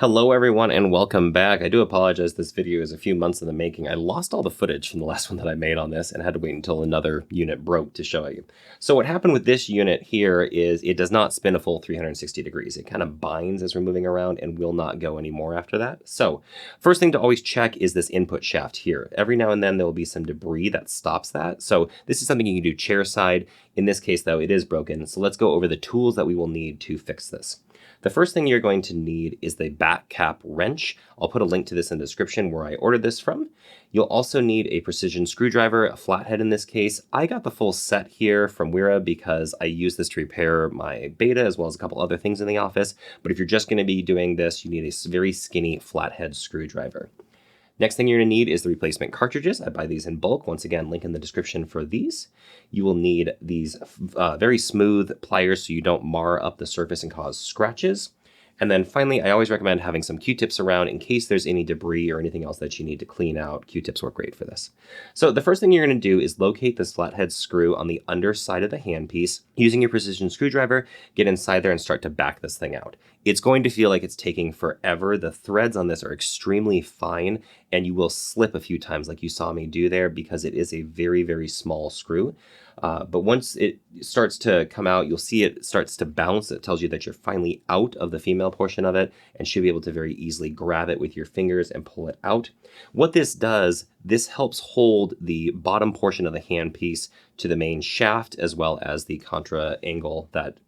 Hello everyone and welcome back. I do apologize, this video is a few months in the making. I lost all the footage from the last one that I made on this and had to wait until another unit broke to show you. So what happened with this unit here is it does not spin a full 360 degrees. It kind of binds as we're moving around and will not go anymore after that. So first thing to always check is this input shaft here. Every now and then there will be some debris that stops that. So this is something you can do chair side. In this case though, it is broken. So let's go over the tools that we will need to fix this. The first thing you're going to need is the back cap wrench. I'll put a link to this in the description where I ordered this from. You'll also need a precision screwdriver, a flathead in this case. I got the full set here from Wera because I use this to repair my Beta as well as a couple other things in the office. But if you're just going to be doing this, you need a very skinny flathead screwdriver. Next thing you're going to need is the replacement cartridges. I buy these in bulk. Once again, link in the description for these. You will need these very smooth pliers so you don't mar up the surface and cause scratches. And then finally, I always recommend having some Q-tips around in case there's any debris or anything else that you need to clean out. Q-tips work great for this. So the first thing you're going to do is locate this flathead screw on the underside of the handpiece. Using your precision screwdriver, get inside there and start to back this thing out. It's going to feel like it's taking forever. The threads on this are extremely fine and you will slip a few times like you saw me do there because it is a very, very small screw. But once it starts to come out, you'll see it starts to bounce. It tells you that you're finally out of the female portion of it and should be able to very easily grab it with your fingers and pull it out. What this does, this helps hold the bottom portion of the handpiece to the main shaft as well as the contra angle that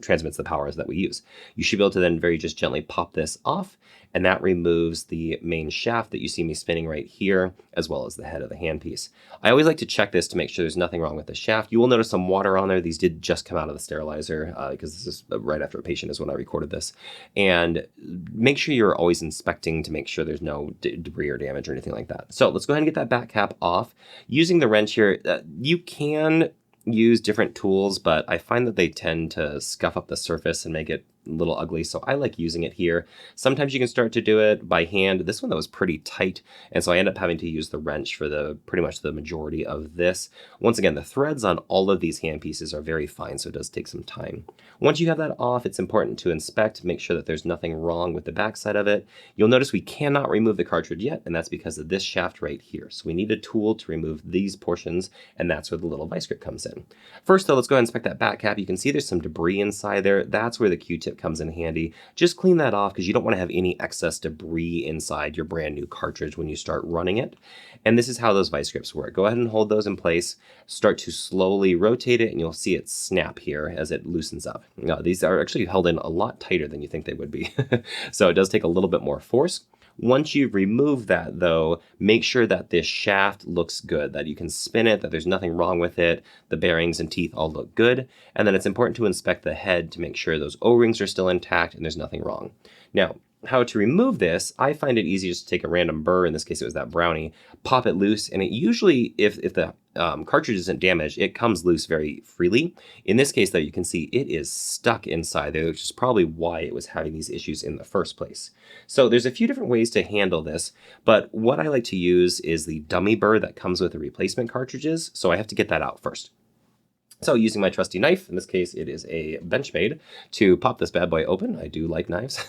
transmits the powers that we use. You should be able to then very just gently pop this off, and that removes the main shaft that you see me spinning right here, as well as the head of the handpiece. I always like to check this to make sure there's nothing wrong with the shaft. You will notice some water on there. These did just come out of the sterilizer because this is right after a patient is when I recorded this. And make sure you're always inspecting to make sure there's no debris or damage or anything like that. So let's go ahead and get that back cap off. Using the wrench here, you can use different tools, but I find that they tend to scuff up the surface and make it a little ugly, so I like using it here. Sometimes you can start to do it by hand. This one that was pretty tight, and so I end up having to use the wrench for pretty much the majority of this. Once again, the threads on all of these hand pieces are very fine, so it does take some time. Once you have that off, it's important to inspect, make sure that there's nothing wrong with the backside of it. You'll notice we cannot remove the cartridge yet, and that's because of this shaft right here. So we need a tool to remove these portions, and that's where the little vice grip comes in. First though, let's go ahead and inspect that back cap. You can see there's some debris inside there. That's where the Q-tip comes in handy. Just clean that off because you don't want to have any excess debris inside your brand new cartridge when you start running it. And this is how those vice grips work. Go ahead and hold those in place, start to slowly rotate it, and you'll see it snap here as it loosens up. Now, these are actually held in a lot tighter than you think they would be. So it does take a little bit more force. Once you've removed that though, make sure that this shaft looks good, that you can spin it, that there's nothing wrong with it, the bearings and teeth all look good, and then it's important to inspect the head to make sure those O-rings are still intact and there's nothing wrong. Now, how to remove this, I find it easy just to take a random burr, in this case it was that brownie, pop it loose, and it usually, if the cartridge isn't damaged, it comes loose very freely. In this case though, you can see it is stuck inside there, which is probably why it was having these issues in the first place. So there's a few different ways to handle this, but what I like to use is the dummy burr that comes with the replacement cartridges, so I have to get that out first. So using my trusty knife, in this case it is a Benchmade, to pop this bad boy open. I do like knives.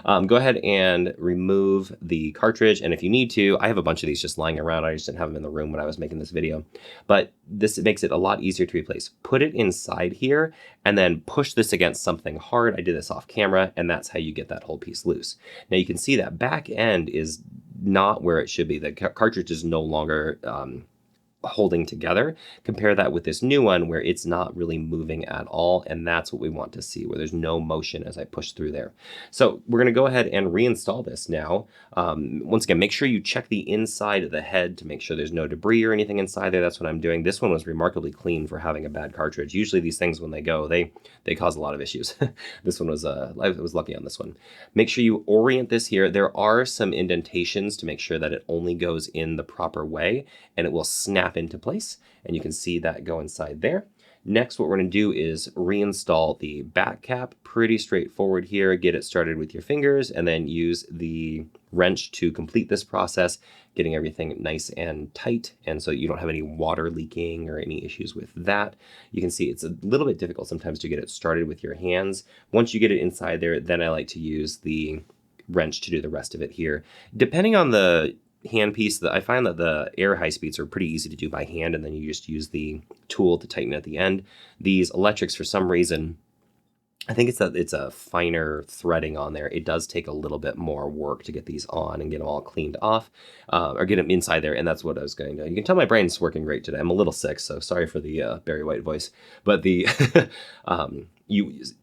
Go ahead and remove the cartridge, and if you need to, I have a bunch of these just lying around. I just didn't have them in the room when I was making this video. But this makes it a lot easier to replace. Put it inside here and then push this against something hard. I did this off camera, and that's how you get that whole piece loose. Now you can see that back end is not where it should be. The cartridge is no longer holding together. Compare that with this new one where it's not really moving at all, and that's what we want to see, where there's no motion as I push through there. So we're going to go ahead and reinstall this now. Once again, make sure you check the inside of the head to make sure there's no debris or anything inside there. That's what I'm doing. This one was remarkably clean for having a bad cartridge. Usually these things, when they go, they cause a lot of issues. This one was, I was lucky on this one. Make sure you orient this here. There are some indentations to make sure that it only goes in the proper way, and it will snap into place, and you can see that go inside there. Next, what we're going to do is reinstall the back cap. Pretty straightforward here. Get it started with your fingers and then use the wrench to complete this process, getting everything nice and tight, and so you don't have any water leaking or any issues with that. You can see it's a little bit difficult sometimes to get it started with your hands. Once you get it inside there, then I like to use the wrench to do the rest of it here. Depending on the handpiece, that I find that the air high speeds are pretty easy to do by hand, and then you just use the tool to tighten at the end. These electrics, for some reason, I think it's that it's a finer threading on there. It does take a little bit more work to get these on and get them all cleaned off, or get them inside there. And that's what I was going to. You can tell my brain's working great today. I'm a little sick, so sorry for the Barry White voice. But the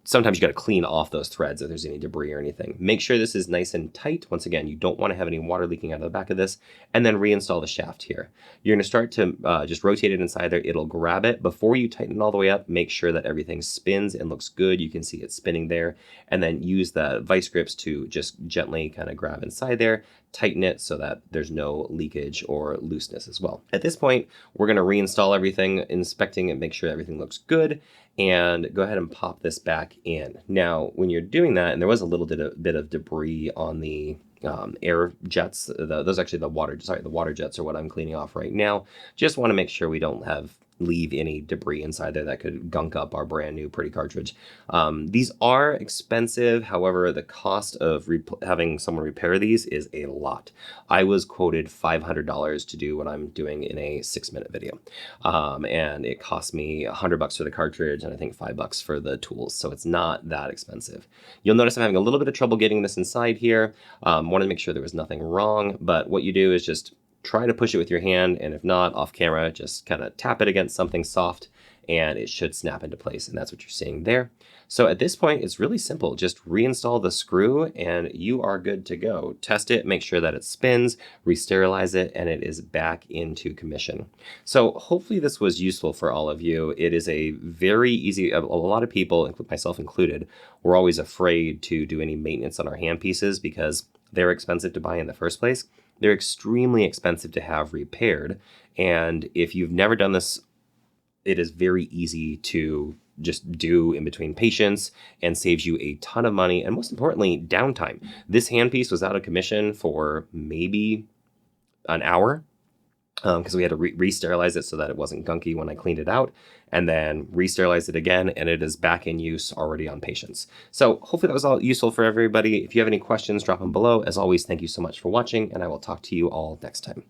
sometimes you got to clean off those threads if there's any debris or anything. Make sure this is nice and tight. Once again, you don't want to have any water leaking out of the back of this. And then reinstall the shaft here. You're going to start to just rotate it inside there. It'll grab it. Before you tighten it all the way up, make sure that everything spins and looks good. You can see it spinning there. And then use the vice grips to just gently kind of grab inside there, tighten it so that there's no leakage or looseness as well. At this point, we're going to reinstall everything, inspecting and make sure everything looks good, and go ahead and pop this back in. Now, when you're doing that, and there was a little bit of debris on the air jets, those actually the water jets are what I'm cleaning off right now. Just want to make sure we don't leave any debris inside there that could gunk up our brand new pretty cartridge. These are expensive. However, the cost of having someone repair these is a lot. I was quoted $500 to do what I'm doing in a 6-minute video. And it cost me $100 for the cartridge and I think $5 for the tools. So it's not that expensive. You'll notice I'm having a little bit of trouble getting this inside here. Wanted to make sure there was nothing wrong, but what you do is just try to push it with your hand, and if not, off camera, just kind of tap it against something soft and it should snap into place, and that's what you're seeing there. So at this point, it's really simple. Just reinstall the screw and you are good to go. Test it, make sure that it spins, re-sterilize it, and it is back into commission. So hopefully this was useful for all of you. It is a very easy, a lot of people, myself included, were always afraid to do any maintenance on our handpieces because they're expensive to buy in the first place. They're extremely expensive to have repaired. And if you've never done this, it is very easy to just do in between patients and saves you a ton of money and, most importantly, downtime. This handpiece was out of commission for maybe an hour because we had to re-sterilize it so that it wasn't gunky when I cleaned it out, and then re-sterilize it again, and it is back in use already on patients. So hopefully that was all useful for everybody. If you have any questions, drop them below. As always, thank you so much for watching, and I will talk to you all next time.